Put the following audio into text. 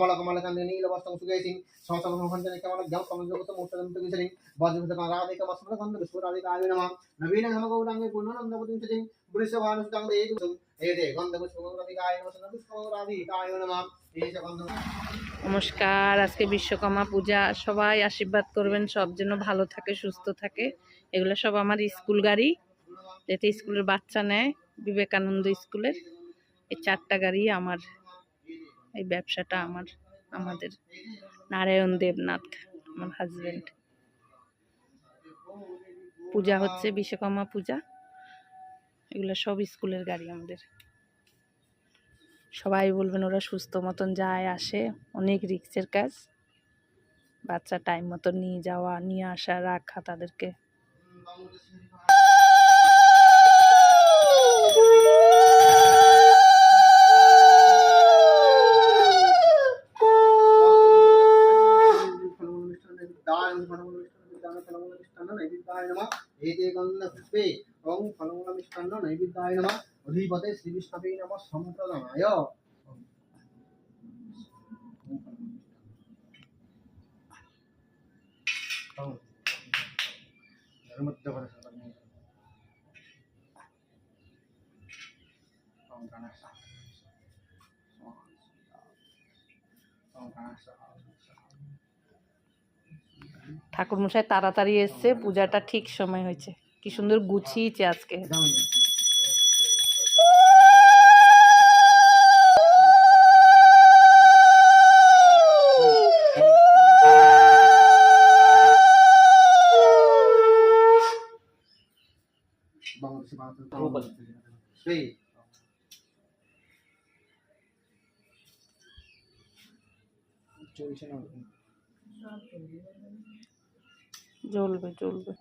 ধবল কমলকান্তি নীলবস্ত্রং সুকেশিং সমস্তমহঞ্জনে কেমলজ্ঞাং সমঞ্জগত মুক্তদন্ত কিশোরীং বজ্রভূতং রাধিকা মস্মগন্ধ বিস্ফুরাধিকায় নমঃ নবীন ধর্মগৌরাঙ্গে পূর্ণানন্দপতিং সচিং পুরিষভানুষ্টাং দেদুসং এতে গন্ধপুষ্পগন্ধাধিকায় নমঃ পুষ্পরাধিকায় নমঃ। নমস্কার, আজকে বিশ্বকর্মা পূজা। সবাই আশীর্বাদ করবেন, সব যেন ভালো থাকে, সুস্থ থাকে। এগুলো সব আমার স্কুল গাড়ি, যেটা স্কুলের বাচ্চা নেয়, বিবেকানন্দ স্কুলের। এই 4টা গাড়ি আমার। এই ব্যবসাটা আমাদের নারায়ণ দেবনাথ, আমার হাজবেন্ড। পূজা হচ্ছে বিশ্বকর্মা পূজা, এগুলো সব স্কুলের গাড়ি আমাদের। সবাই বলবেন ওরা সুস্থ মতন যায় আসে, অনেক রিস্কের কাজ। বাচ্চা টাইম মতো নিয়ে যাওয়া, নিয়ে আসা, রাখা তাদেরকে। অধিপতে শ্রী বিষ্ণবে নমঃ সম্প্রদানায়। ঠাকুরমশাই তাড়াতাড়ি এসছে, পূজাটা ঠিক সময় হয়েছে। কি সুন্দর গুছিয়েছে আজকে। জ্বলবে জ্বলবে।